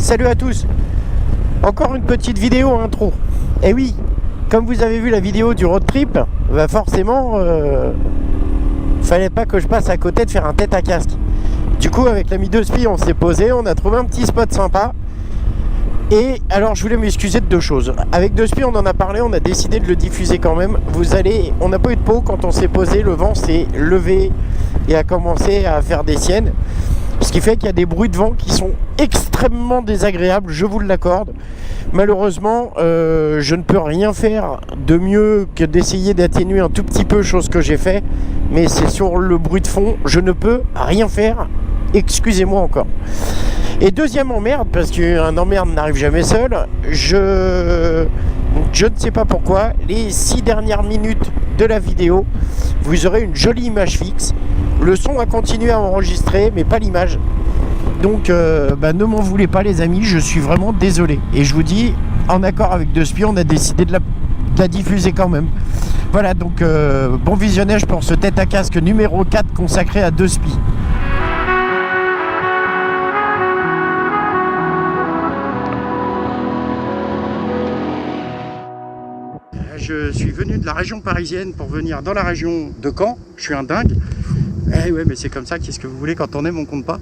Salut à tous. Encore une petite vidéo intro. Et oui, comme vous avez vu la vidéo du road trip, bah forcément, fallait pas que je passe à côté de faire un tête à casque. Du coup, avec l'ami de Spi, on s'est posé, on a trouvé un petit spot sympa. Et alors, je voulais m'excuser de deux choses. Avec De Spi, on en a parlé, on a décidé de le diffuser quand même. On n'a pas eu de peau quand on s'est posé, le vent s'est levé et a commencé à faire des siennes. Ce qui fait qu'il y a des bruits de vent qui sont extrêmement désagréables, je vous l'accorde. Malheureusement, je ne peux rien faire de mieux que d'essayer d'atténuer un tout petit peu, chose que j'ai fait. Mais c'est sur le bruit de fond, je ne peux rien faire. Excusez-moi encore. Et deuxième emmerde, parce qu'un emmerde n'arrive jamais seul, je ne sais pas pourquoi, les 6 dernières minutes de la vidéo, vous aurez une jolie image fixe. Le son a continué à enregistrer, mais pas l'image. Donc, ne m'en voulez pas les amis, je suis vraiment désolé. Et je vous dis, en accord avec De Spi, on a décidé de la diffuser quand même. Voilà, donc bon visionnage pour ce tête à casque numéro 4 consacré à De Spi. Je suis venu de la région parisienne pour venir dans la région de Caen. Je suis un dingue. Eh ouais, mais c'est comme ça, qu'est-ce que vous voulez, quand on aime, on compte pas.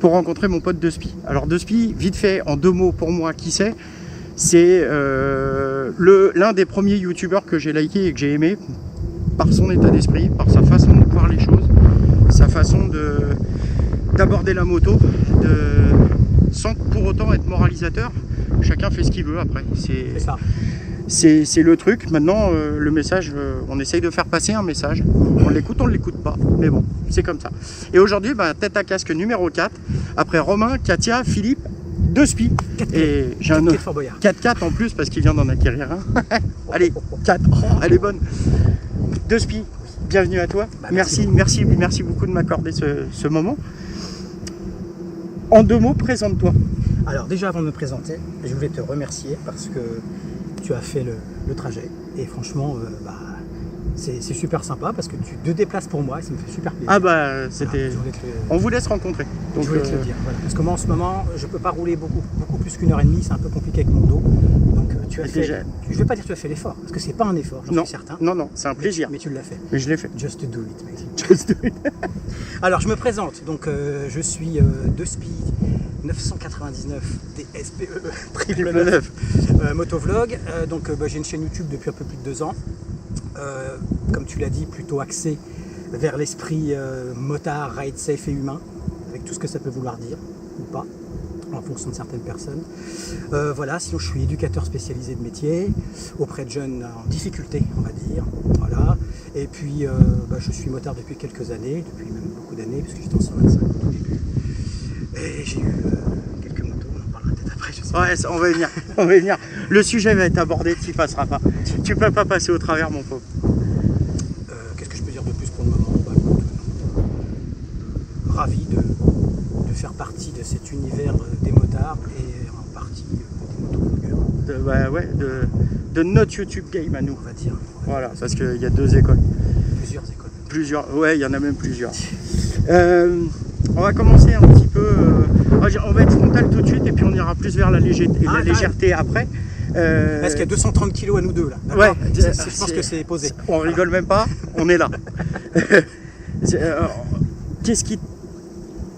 Pour rencontrer mon pote De Spi. Alors De Spi, vite fait, en 2 mots pour moi, qui c'est l'un des premiers youtubeurs que j'ai liké et que j'ai aimé par son état d'esprit, par sa façon de voir les choses, sa façon d'aborder la moto, sans pour autant être moralisateur. Chacun fait ce qu'il veut après. C'est ça. C'est le truc. Maintenant, le message, on essaye de faire passer un message. On l'écoute, on ne l'écoute pas. Mais bon, c'est comme ça. Et aujourd'hui, tête à casque numéro 4. Après Romain, Katia, Philippe, De Spi. Et j'ai un autre 4-4 en plus parce qu'il vient d'en acquérir un. Allez, 4. Oh, elle est bonne. De Spi, bienvenue à toi. Merci beaucoup de m'accorder ce moment. En 2 mots, présente-toi. Alors déjà, avant de me présenter, je voulais te remercier parce que tu as fait le trajet et franchement c'est super sympa parce que tu te déplaces pour moi et ça me fait super plaisir. Ah bah c'était... On vous laisse rencontrer. Donc, je voulais te le dire, voilà. Parce que moi en ce moment je peux pas rouler beaucoup plus qu'1h30, c'est un peu compliqué avec mon dos. Donc tu as fait... Je vais pas dire que tu as fait l'effort, parce que c'est pas un effort, j'en suis certain. Non, c'est un plaisir. Mais tu l'as fait. Mais je l'ai fait. Just do it, mec. Just do it. Alors je me présente, donc je suis De Spi 999 DSPE 9 motovlog. J'ai une chaîne YouTube depuis un peu plus de 2 ans. Comme tu l'as dit, plutôt axé vers l'esprit motard, ride safe et humain, avec tout ce que ça peut vouloir dire, ou pas, en fonction de certaines personnes. Voilà, sinon je suis éducateur spécialisé de métier, auprès de jeunes en difficulté, on va dire. Voilà. Et puis je suis motard depuis quelques années, depuis même beaucoup d'années, parce que j'étais en 125 au tout début. Et j'ai eu quelques motos, on en parlera peut-être après, je sais pas. Ouais, on va y venir. Le sujet va être abordé, tu passeras pas. Tu peux pas passer au travers, mon pauvre. Qu'est-ce que je peux dire de plus pour le moment? Ravi de faire partie de cet univers des motards et en partie des motovlogueurs. De notre YouTube game à nous. On va dire. Voilà, parce qu'il y a 2 écoles. Plusieurs écoles. Ouais, il y en a même plusieurs. On va commencer un petit peu. On va être frontal tout de suite et puis on ira plus vers la légèreté après. Parce qu'il y a 230 kilos à nous deux là. Ouais, je pense que c'est posé. On rigole même pas, on est là. Qu'est-ce qui...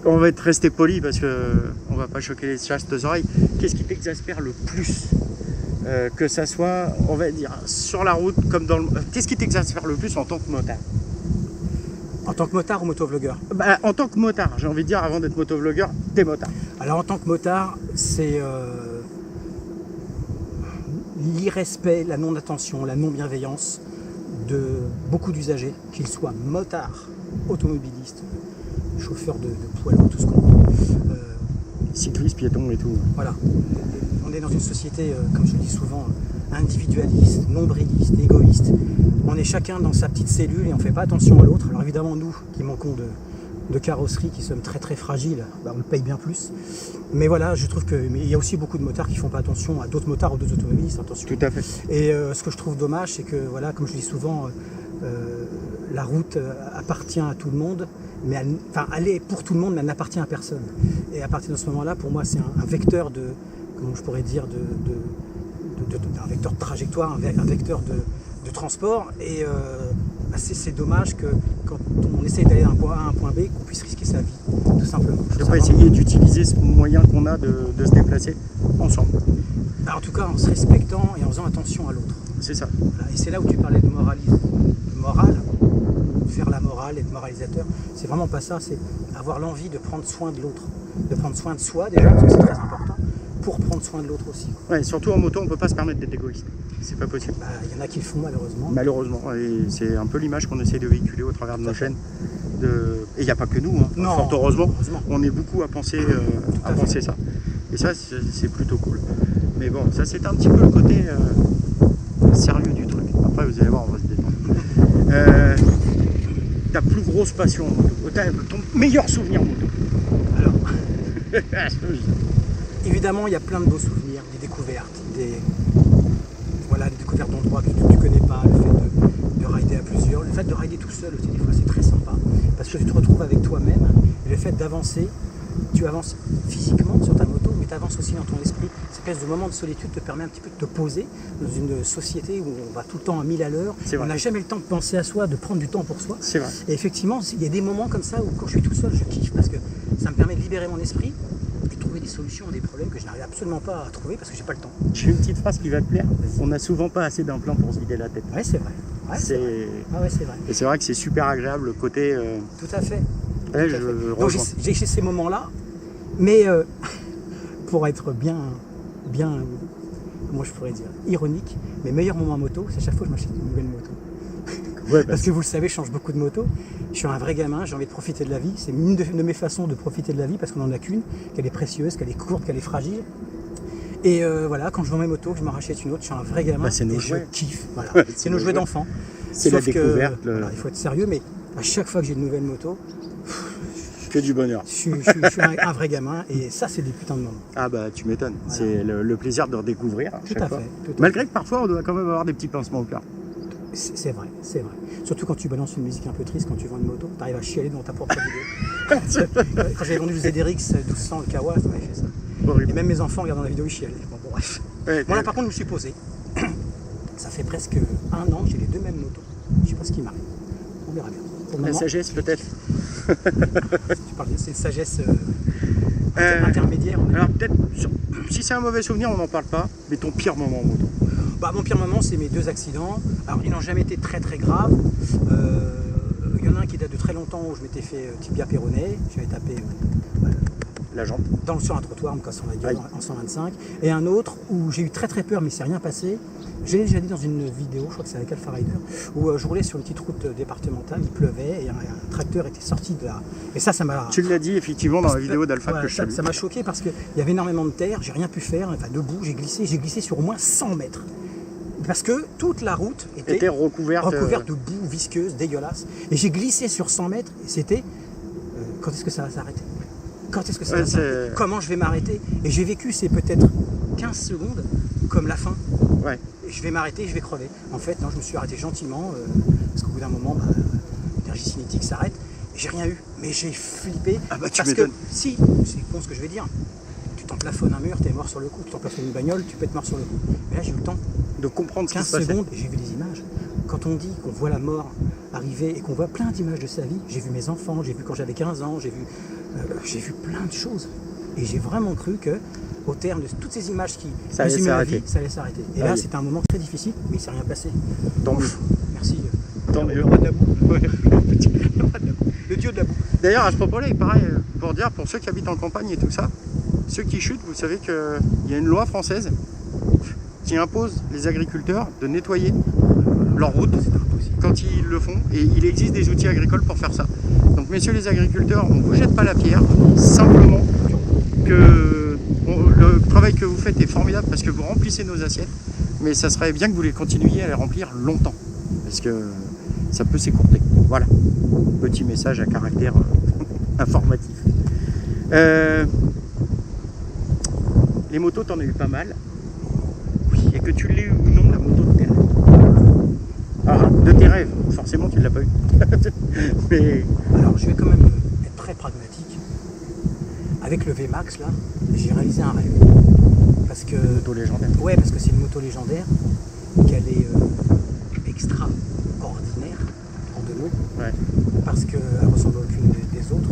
On va être resté poli parce que on va pas choquer les chastes oreilles. Qu'est-ce qui t'exaspère le plus que ça soit, on va dire, sur la route comme dans le... Qu'est-ce qui t'exaspère le plus en tant que motard? En tant que motard ou motovlogueur? En tant que motard, j'ai envie de dire, avant d'être motovlogueur, t'es motard. Alors en tant que motard, c'est l'irrespect, la non-attention, la non-bienveillance de beaucoup d'usagers, qu'ils soient motards, automobilistes, chauffeurs de poids lourds, tout ce qu'on veut. Cyclistes, piétons et tout. Voilà. On est dans une société, comme je le dis souvent, individualiste, nombriliste, égoïste. On est chacun dans sa petite cellule et on ne fait pas attention à l'autre. Alors évidemment, nous qui manquons de carrosserie, qui sommes très très fragiles, on le paye bien plus. Mais voilà, je trouve qu'il y a aussi beaucoup de motards qui ne font pas attention à d'autres motards ou d'autres automobilistes. Attention. Tout à fait. Et ce que je trouve dommage, c'est que, voilà, comme je dis souvent, la route appartient à tout le monde, mais elle est pour tout le monde, mais elle n'appartient à personne. Et à partir de ce moment-là, pour moi, c'est un vecteur de, comment je pourrais dire, un vecteur de trajectoire, un vecteur de transport. Et c'est dommage que quand on essaye d'aller d'un point A à un point B, qu'on puisse risquer sa vie, tout simplement. Je devrais essayer d'utiliser ce moyen qu'on a de se déplacer ensemble. En tout cas, en se respectant et en faisant attention à l'autre. C'est ça. Voilà. Et c'est là où tu parlais de moralisme, de morale, faire la morale, être moralisateur. C'est vraiment pas ça, c'est avoir l'envie de prendre soin de l'autre, de prendre soin de soi déjà, parce que c'est très important, pour prendre soin de l'autre aussi. Ouais, surtout en moto, on ne peut pas se permettre d'être égoïste. C'est pas possible. Il y en a qui le font malheureusement. Malheureusement, et c'est un peu l'image qu'on essaie de véhiculer au travers de nos chaînes. Et il n'y a pas que nous, hein. Non, fort heureusement, on est beaucoup à penser ça. Et ça, c'est plutôt cool. Mais bon, ça c'est un petit peu le côté sérieux du truc. Après, vous allez voir, on va se détendre. Ta plus grosse passion en moto, ton meilleur souvenir en moto. Alors, évidemment, il y a plein de beaux souvenirs, des découvertes, des découvertes d'endroits que tu ne connais pas, le fait de rider à plusieurs, le fait de rider tout seul aussi, des fois c'est très sympa, parce que tu te retrouves avec toi-même, et le fait d'avancer, tu avances physiquement sur ta moto, mais tu avances aussi dans ton esprit. Cette espèce de moment de solitude te permet un petit peu de te poser dans une société où on va tout le temps à 1000 à l'heure, on n'a jamais le temps de penser à soi, de prendre du temps pour soi. C'est vrai. Et effectivement, il y a des moments comme ça où quand je suis tout seul, je kiffe, parce que ça me permet de libérer mon esprit, trouver des solutions à des problèmes que je n'arrive absolument pas à trouver parce que j'ai pas le temps. J'ai une petite phrase qui va te plaire. On n'a souvent pas assez d'un plan pour se vider la tête. Ouais, c'est vrai. Ouais, c'est vrai. Et c'est vrai que c'est super agréable le côté. Tout à fait. Ouais, Donc j'ai ces moments-là, mais pour être bien, comment je pourrais dire, ironique, mes meilleurs moments en moto, c'est à chaque fois que je m'achète une nouvelle moto. Ouais, parce que vous le savez, je change beaucoup de motos. Je suis un vrai gamin, j'ai envie de profiter de la vie. C'est une de mes façons de profiter de la vie parce qu'on n'en a qu'une, qu'elle est précieuse, qu'elle est courte, qu'elle est fragile. Et voilà, quand je vends mes motos, que je m'en rachète une autre, je suis un vrai gamin et je kiffe. Voilà. C'est nos jouets d'enfants. C'est la découverte. Voilà, il faut être sérieux, mais à chaque fois que j'ai une nouvelle moto, que du bonheur. Je suis un vrai gamin et ça, c'est des putains de moments. Ah bah tu m'étonnes. Voilà. C'est le plaisir de redécouvrir à chaque fois. Malgré que parfois on doit quand même avoir des petits pincements au cœur. C'est vrai, c'est vrai. Surtout quand tu balances une musique un peu triste quand tu vends une moto, tu arrives à chialer dans ta propre vidéo. Quand j'avais vendu le ZRX 1200, le Kawa, ça m'avait fait ça. Horrible. Et même mes enfants regardent la vidéo, ils chialaient. Bon, bref. Ouais, moi là par contre, je me suis posé. Ça fait presque 1 an que j'ai les 2 mêmes motos. Je sais pas ce qui m'arrive. On verra bien. Pour la sagesse peut-être. Tu parles de cette sagesse intermédiaire. Alors peut-être, si c'est un mauvais souvenir, on n'en parle pas, mais ton pire moment en moto. Mon pire moment, c'est mes 2 accidents. Alors, ils n'ont jamais été très très graves. Il y en a un qui date de très longtemps où je m'étais fait tibia péroné. J'avais tapé la jambe sur un trottoir, en me cassant la gueule en 125. Et un autre où j'ai eu très très peur, mais c'est rien passé. J'ai déjà dit dans une vidéo, je crois que c'est avec Alpha Rider, où je roulais sur une petite route départementale, il pleuvait et un tracteur était sorti de là. Et ça m'a. Tu l'as dit effectivement dans la vidéo d'Alpha que je salue. Ça m'a choqué parce qu'il y avait énormément de terre, j'ai rien pu faire, enfin debout, j'ai glissé sur au moins 100 mètres. Parce que toute la route était recouverte de boue visqueuse, dégueulasse. Et j'ai glissé sur 100 mètres et c'était quand est-ce que ça va s'arrêter? Quand est-ce que ça va s'arrêter? Comment je vais m'arrêter? Et j'ai vécu c'est peut-être 15 secondes comme la fin. Ouais. Je vais m'arrêter, je vais crever. En fait, non, je me suis arrêté gentiment parce qu'au bout d'un moment, l'énergie cinétique s'arrête. J'ai rien eu, mais j'ai flippé. Ah bah, parce que si, c'est con ce que je vais dire. Tu t'emplafonnes un mur, t'es mort sur le coup. Tu t'emplafonnes une bagnole, tu peux être mort sur le coup. Mais là, j'ai eu le temps de comprendre 15 secondes et j'ai vu des images. Quand on dit qu'on voit la mort arriver et qu'on voit plein d'images de sa vie, j'ai vu mes enfants, j'ai vu quand j'avais 15 ans, j'ai vu plein de choses. Et j'ai vraiment cru que au terme de toutes ces images qui résumaient ma vie, ça allait s'arrêter. Et là, c'était un moment très difficile, mais il ne s'est rien passé. Tant mieux. Merci. Le roi de la boue. Le dieu de la boue. D'ailleurs, à ce propos-là, il pareil, pour ceux qui habitent en campagne et tout ça, ceux qui chutent, vous savez qu'il y a une loi française qui impose les agriculteurs de nettoyer leur route quand ils le font. Et il existe des outils agricoles pour faire ça. Donc, messieurs les agriculteurs, on ne vous jette pas la pierre, simplement que le travail que vous faites est formidable parce que vous remplissez nos assiettes, mais ça serait bien que vous les continuiez à les remplir longtemps parce que ça peut s'écourter. Voilà, petit message à caractère informatif. Les motos, t'en as eu pas mal. Oui, et que tu l'aies eu ou non, la moto de terre. Alors, de tes rêves, forcément tu ne l'as pas eu. Mais Alors, je vais quand même être très pragmatique. Avec le VMAX, là, j'ai réalisé un rêve. Parce que... moto légendaire. Ouais, parce que c'est une moto légendaire, qu'elle est extraordinaire, en 2 mots. Ouais. Parce qu'elle ressemble à aucune des autres.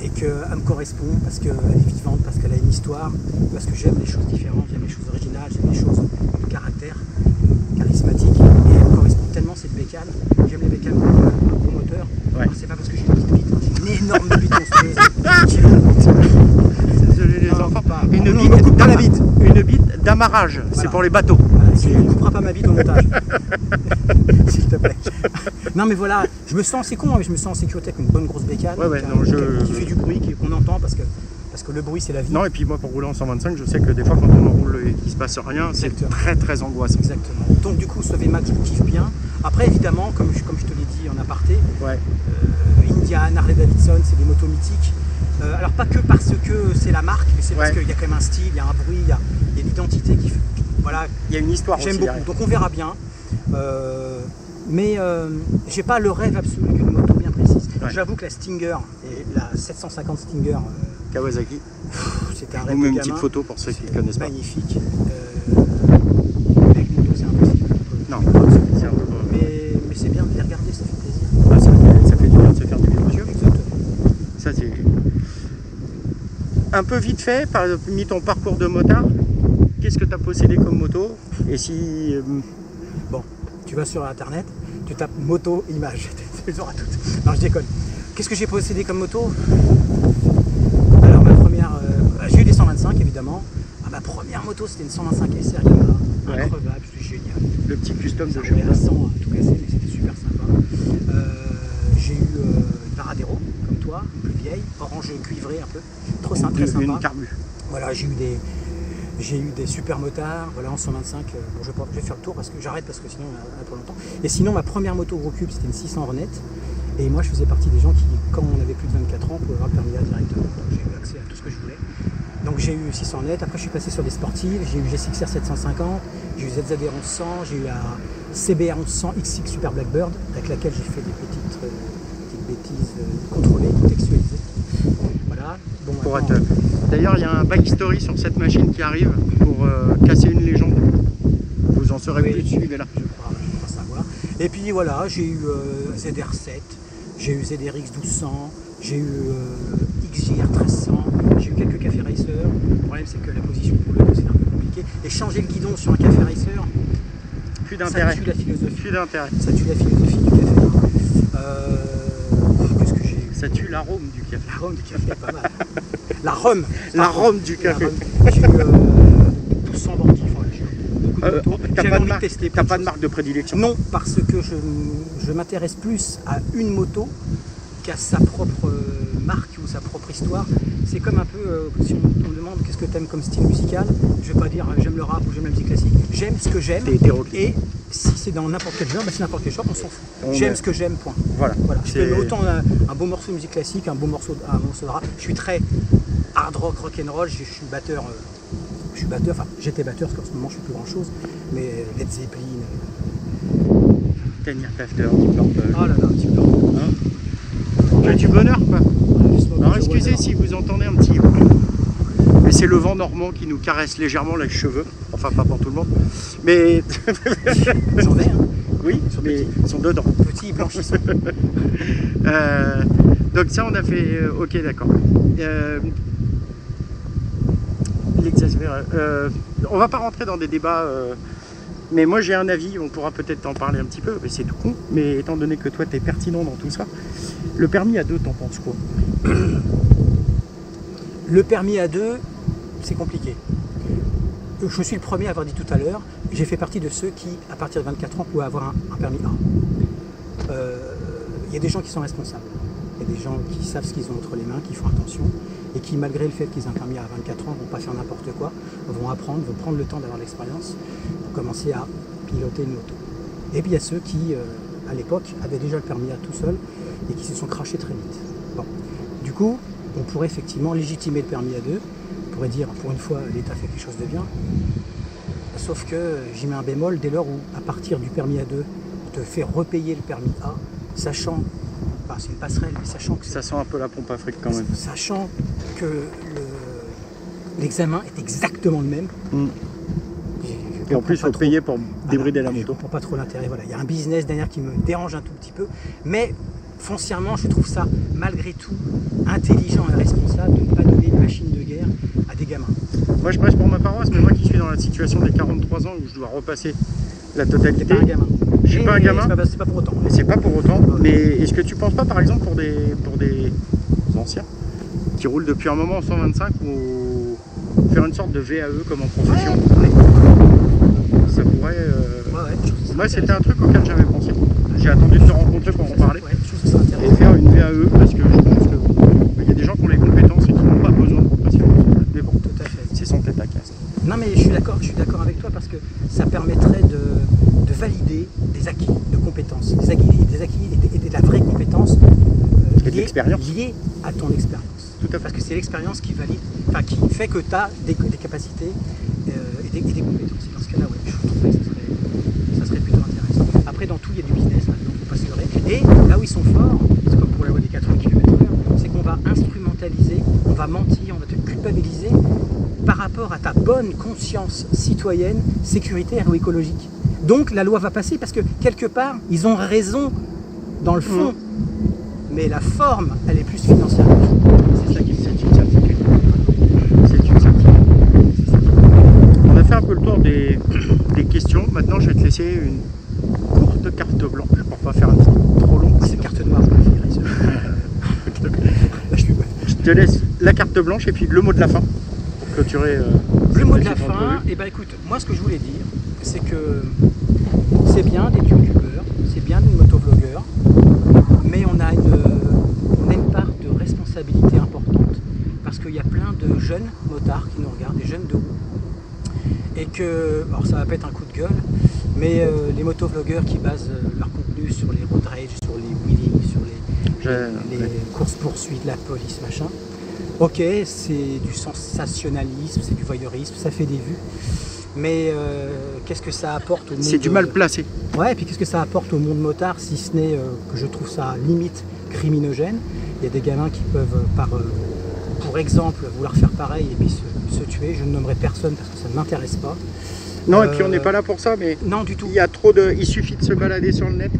Et qu'elle me correspond, parce qu'elle est vivante, parce qu'elle a une histoire, parce que j'aime les choses différentes, j'aime les choses originales, j'aime les choses de caractère, charismatique. Et elle me correspond tellement, cette bécane. J'aime les bécanes avec un gros moteur. Ouais. Alors, c'est pas parce que j'ai une petite bite, hein, j'ai une énorme bite monstrueuse. Désolé les Non, enfants. pas- Une on me bite coupe pas la bite. Une bite d'amarrage, c'est Voilà. pour les bateaux. Tu ne couperas pas ma bite au montage. S'il te plaît. Non mais voilà, je me sens, c'est con, mais je me sens en sécurité avec une bonne grosse bécane. Ouais, qui a- non, qui fait du bruit, qu'on entend parce que le bruit c'est la vie. Non, et puis moi pour rouler en 125, je sais que des fois quand on enroule et qu'il se passe rien, c'est Exactement. très très angoissant. Exactement. Donc du coup, ce VMAX, je le kiffe bien. Après, évidemment, comme je te l'ai dit en aparté, Ouais. Indian, Harley Davidson, c'est des motos mythiques. Alors pas que parce que c'est la marque, mais c'est parce Ouais. qu'il y a quand même un style, il y a un bruit, il y a une identité qui fait... Voilà, Il y a une histoire j'aime aussi beaucoup. derrière. Donc on verra bien. Mais j'ai pas le rêve absolu d'une moto bien précise. Ouais. J'avoue que la Stinger, et la 750 Stinger, Kawasaki. c'était un On rêve met de une gamin. petite photo pour ceux qui ne connaissent pas. Magnifique. Avec moto, c'est impossible. Non, c'est un peu... Mais c'est bien de les regarder, ça fait plaisir. Ah, ça fait du bien de se faire du bien aux yeux. Ça c'est... Un peu vite fait, parmi ton parcours de motard, qu'est-ce que tu as possédé comme moto? Et si... Bon, tu vas sur internet, tu tapes moto image, tu les auras toutes. Non, je déconne. Qu'est-ce que j'ai possédé comme moto? Alors ma première, j'ai eu des 125 évidemment. Ah, ma première moto c'était une 125 SR Yamaha, Ouais. incroyable, c'était génial. le petit custom de Ça chez roulait à 100 à tout casser, mais c'était super sympa. J'ai eu une Varadero comme toi, une plus vieille, orange cuivré un peu, trop sympa, très sympa. Une carbu. Voilà, j'ai eu des super motards, voilà, en 125. Bon, je vais faire le tour parce que j'arrête parce que sinon on a pour longtemps. Et sinon, ma première moto gros cube, c'était une 600 Renette. Et moi, je faisais partie des gens qui, quand on avait plus de 24 ans, pouvaient avoir le permis A directement. Donc, j'ai eu accès à tout ce que je voulais. Donc, j'ai eu 600 Renette. Après, je suis passé sur des sportives. J'ai eu GSXR 750, j'ai eu ZZR 1100, j'ai eu la CBR 1100 XX Super Blackbird, avec laquelle j'ai fait des petites bêtises contrôlées, contextualisées. Voilà. Bon, Pour maintenant, être... D'ailleurs, il y a un backstory sur cette machine qui arrive pour casser une légende. Vous en saurez Oui. plus, suivez-là. je crois savoir. Et puis voilà, j'ai eu ZR7, j'ai eu ZRX 1200, j'ai eu XJR 1300, j'ai eu quelques cafés racer. Le problème c'est que la position pour le dos c'est un peu compliqué. Et changer le guidon sur un café racer, Plus ça d'intérêt. tue la philosophie. Plus d'intérêt. Ça tue la philosophie du café. Qu'est-ce que j'ai eu? Ça tue l'arôme du café. L'arôme du café, pas mal. La rhum. L'arôme du La café. rhum. J'ai eu 1200 bandits. Voilà, j'ai eu beaucoup de motos. T'as J'avais pas, de envie de marque, tester t'as plein pas de de choses. marque de prédilection? Non, parce que je m'intéresse plus à une moto qu'à sa propre marque ou sa propre histoire. C'est comme un peu, si on me demande qu'est-ce que tu aimes comme style musical, je vais pas dire j'aime le rap ou j'aime la musique classique. J'aime ce que j'aime. T'es hétéroclite. Et si c'est dans n'importe quel genre, bah c'est n'importe quel genre, on s'en fout. On J'aime est- ce que j'aime, point. Voilà. Voilà. Je peux C'est- aimer autant un beau morceau de musique classique, un morceau de rap. Je suis très hard rock, rock'n'roll, je suis batteur. Enfin j'étais batteur parce qu'en ce moment je suis plus grand chose, mais Led Zeppelin. Tenir After, Deep Purple. Oh là là, un petit peu. Que du bonheur, quoi. Alors Alors excusez si vous entendez un petit... Mais c'est le vent normand qui nous caresse légèrement les cheveux. Enfin, pas pour tout le monde. Mais J'en ai, hein. oui, Ils sont mais ils sont dedans. Petit, blanchissant. Donc ça, on a fait... ok, d'accord. L'exaspération. On va pas rentrer dans des débats... mais moi, j'ai un avis. On pourra peut-être en parler un petit peu. Mais c'est tout con. Mais étant donné que toi, tu es pertinent dans tout ça, le permis à deux, t'en penses quoi? Le permis A2, c'est compliqué. Je suis le premier à avoir dit tout à l'heure, j'ai fait partie de ceux qui, à partir de 24 ans, pouvaient avoir un permis A. Il y a des gens qui sont responsables. Il y a des gens qui savent ce qu'ils ont entre les mains, qui font attention, et qui, malgré le fait qu'ils aient un permis à 24 ans, ne vont pas faire n'importe quoi, vont apprendre, vont prendre le temps d'avoir l'expérience pour commencer à piloter une moto. Et puis il y a ceux qui, à l'époque, avaient déjà le permis A tout seul et qui se sont crachés très vite. Bon. Du coup, on pourrait effectivement légitimer le permis A2, on pourrait dire, pour une fois, l'État fait quelque chose de bien, sauf que j'y mets un bémol dès lors où, à partir du permis A2, te fait repayer le permis A, sachant, enfin, c'est une passerelle, mais sachant que Ça sent un peu la pompe à fric quand même. sachant que l'examen est exactement le même. Et en plus, il faut payer pour débrider la Je moto. comprends pas trop l'intérêt. Voilà, il y a un business derrière qui me dérange un tout petit peu, mais foncièrement, je trouve ça malgré tout intelligent et responsable de ne pas donner une machine de guerre à des gamins. Moi, je prêche pour ma paroisse, mais moi qui suis dans la situation des 43 ans où je dois repasser la T'es totalité, pas un gamin. je suis pas un gamin. C'est pas pour autant. Et c'est pas pour autant. Mais est-ce que tu penses pas, par exemple, pour des anciens qui roulent depuis un moment en 125 ou faire une sorte de VAE comme en profession, ça pourrait. Moi, c'était un truc auquel j'avais pensé. J'ai attendu de te rencontrer pour en parler Ouais, je trouve que c'est et intéressant. faire une VAE parce que je pense qu'il y a des gens qui ont les compétences et qui n'ont pas besoin de repasser. Mais bon, Tout à fait. c'est son tête à casse. Non mais je suis d'accord avec toi parce que ça permettrait de valider des acquis de compétences, des acquis et de la vraie compétence Et de l'expérience. liée à ton expérience. Tout à fait. Parce que c'est l'expérience qui valide, enfin qui fait que tu as des capacités et des compétences. Et dans ce cas-là, ouais, je trouve que ça serait plutôt intéressant. Après, dans tout, il y a du business maintenant, il ne faut pas se leurrer. Et là où ils sont forts, c'est comme pour la loi des 80 km/h, c'est qu'on va instrumentaliser, on va mentir, on va te culpabiliser par rapport à ta bonne conscience citoyenne, sécuritaire ou écologique. Donc la loi va passer parce que quelque part, ils ont raison dans le fond, mais la forme, elle est plus financière. C'est ça qui c'est une certitude. C'est une certitude. On a fait un peu le tour des questions. Maintenant, je vais te laisser une courte carte blanche pour pas faire un truc trop long. C'est une carte noire, je préfère. Là, je suis... Je te laisse la carte blanche et puis le mot de la fin pour clôturer. Le mot de la cette fin, entrevue. et ben écoute, moi ce que je voulais dire, c'est que c'est bien d'être youtubeur, c'est bien d'être motovlogueur, mais on a une part de responsabilité importante parce qu'il y a plein de jeunes motards qui nous regardent, des jeunes de roue, et que, alors ça va pas être un coup de gueule, mais les motovlogueurs qui basent leur contenu sur les road rage, sur les wheelings, sur les courses-poursuites, la police, machin. Ok, c'est du sensationnalisme, c'est du voyeurisme, ça fait des vues, mais qu'est-ce que ça apporte au monde? C'est du mal placé. Ouais, et puis qu'est-ce que ça apporte au monde motard, si ce n'est que je trouve ça limite criminogène. Il y a des gamins qui peuvent, pour exemple, vouloir faire pareil et puis se tuer. Je ne nommerai personne parce que ça ne m'intéresse pas. Non, et puis on n'est pas là pour ça, mais Non, du tout. il y a trop de. Il suffit de se balader sur le net,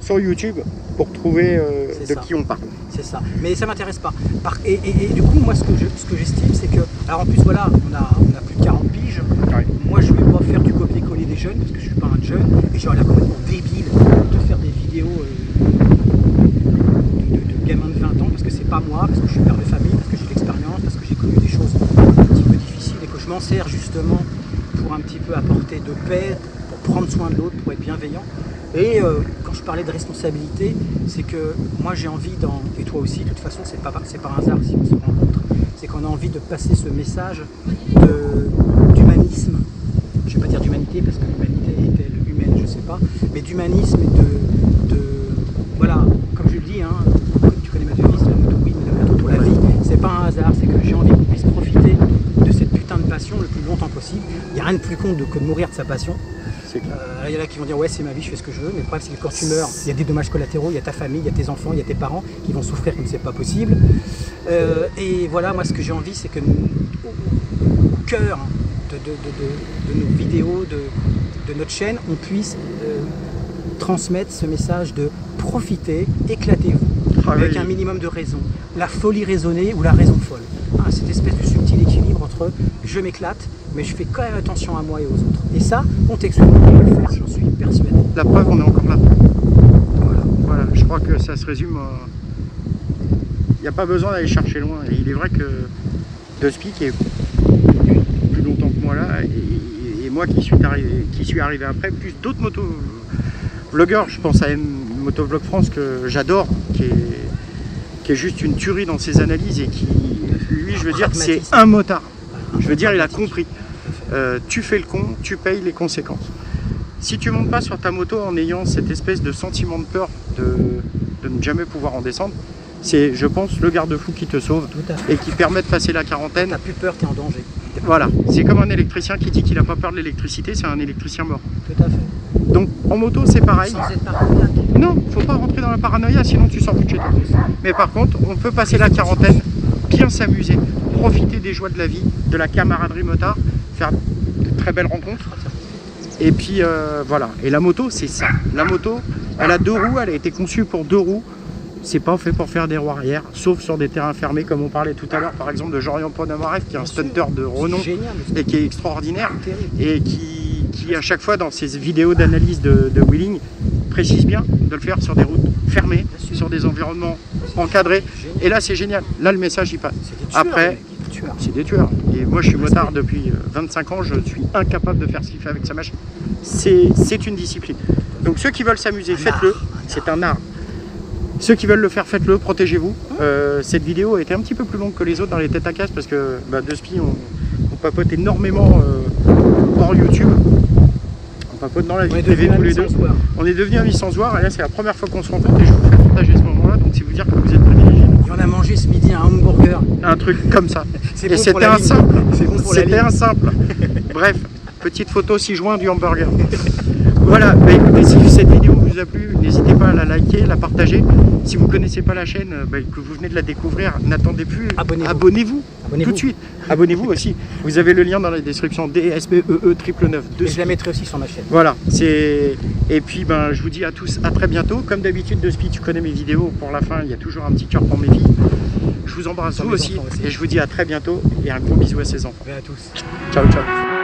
sur YouTube, pour trouver de ça. qui on parle. C'est ça, mais ça m'intéresse pas. Et du coup, moi, ce que j'estime, c'est que, alors en plus, voilà, on a plus de 40 piges. Ouais. Moi, je vais pas faire du copier-coller des jeunes parce que je suis pas un jeune et j'aurais l'air complètement débile de faire des vidéos de gamins de 20 ans parce que c'est pas moi, parce que je suis père de famille, parce que j'ai de l'expérience, parce que j'ai connu des choses un petit peu difficiles et que je m'en sers justement pour un petit peu apporter de paix, pour prendre soin de l'autre, pour être bienveillant. Et quand je parlais de responsabilité, c'est que moi j'ai envie, et toi aussi, de toute façon, c'est pas un hasard si on se rencontre, c'est qu'on a envie de passer ce message d'humanisme. Je ne vais pas dire d'humanité parce que l'humanité est-elle humaine, je ne sais pas, mais d'humanisme et voilà, comme je le dis, hein, tu connais ma devise, la moto oui, mais la moto pour la vie, c'est pas un hasard, c'est que j'ai envie qu'on puisse profiter de cette putain de passion le plus longtemps possible. Il n'y a rien de plus con que de mourir de sa passion. Il y en a qui vont dire ouais c'est ma vie, je fais ce que je veux, mais le problème c'est que quand tu meurs, il y a des dommages collatéraux, il y a ta famille, il y a tes enfants, il y a tes parents qui vont souffrir comme c'est pas possible. Et voilà, moi ce que j'ai envie c'est que au cœur de nos vidéos, de notre chaîne, on puisse transmettre ce message de profiter, éclatez-vous, avec un minimum de raison. La folie raisonnée ou la raison folle. Cette espèce de subtil équilibre entre je m'éclate, mais je fais quand même attention à moi et aux autres. Et ça, contextuellement, on peut le faire, j'en suis persuadé. La preuve, on est encore là. Voilà, je crois que ça se résume. Il n'y a pas besoin d'aller chercher loin. Et il est vrai que Duspi, qui est plus longtemps que moi là, et moi qui suis arrivé après, plus d'autres motovlogueurs, je pense à Motovlog France que j'adore, qui est juste une tuerie dans ses analyses et qui, lui, je veux dire, c'est un motard. Je veux dire, il a compris. Tu fais le con, tu payes les conséquences. Si tu montes pas sur ta moto en ayant cette espèce de sentiment de peur de ne jamais pouvoir en descendre, c'est, je pense, le garde-fou qui te sauve et qui permet de passer la quarantaine. T'as plus peur, t'es en danger. Voilà, c'est comme un électricien qui dit qu'il n'a pas peur de l'électricité, c'est un électricien mort. Tout à fait. Donc en moto c'est pareil. Sans être paranoïaque. Non, faut pas rentrer dans la paranoïa, sinon tu sors plus de chez toi. Mais par contre, on peut passer la quarantaine, bien s'amuser, profiter des joies de la vie, de la camaraderie motard, faire de très belles rencontres. Et puis voilà. Et la moto, c'est ça. La moto, elle a 2 roues, elle a été conçue pour 2 roues. C'est pas fait pour faire des roues arrière, sauf sur des terrains fermés, comme on parlait tout à l'heure, par exemple de Jorian Ponomarev, qui est un stunter de renom et qui est extraordinaire, et qui à chaque fois dans ses vidéos d'analyse de wheeling précise bien de le faire sur des routes fermées, sur des environnements encadrés. Et là c'est génial, là le message il passe. Après, c'est des tueurs. Et moi je suis motard depuis 25 ans, je suis incapable de faire ce qu'il fait avec sa machine. C'est une discipline. Donc ceux qui veulent s'amuser, faites-le, c'est un art. Ceux qui veulent le faire, faites-le, protégez-vous. Cette vidéo a été un petit peu plus longue que les autres dans les têtes à casse parce que deux spies on papote énormément hors YouTube. On papote dans la vie privée tous les deux. On est devenus amis sans se voir et là c'est la première fois qu'on se rencontre et je vous fais partager ce moment-là, donc c'est vous dire que vous êtes privilégiés. Et on a mangé ce midi un hamburger. Un truc comme ça. Et bon c'était un simple. C'était un simple. simple. Bref, petite photo 6 juin du hamburger. Voilà, bah écoutez, si cette vidéo vous a plu, n'hésitez pas à la liker, la partager. Si vous ne connaissez pas la chaîne, que vous venez de la découvrir, n'attendez plus, abonnez-vous tout de suite. Abonnez-vous aussi. Vous avez le lien dans la description, DSPEE 999. Et je la mettrai aussi sur ma chaîne. Voilà, et puis je vous dis à tous à très bientôt. Comme d'habitude, de Speed, tu connais mes vidéos, pour la fin, il y a toujours un petit cœur pour mes filles. Je vous embrasse vous aussi, et je vous dis à très bientôt, et un gros bisou à ses enfants. Et à tous. Ciao, ciao.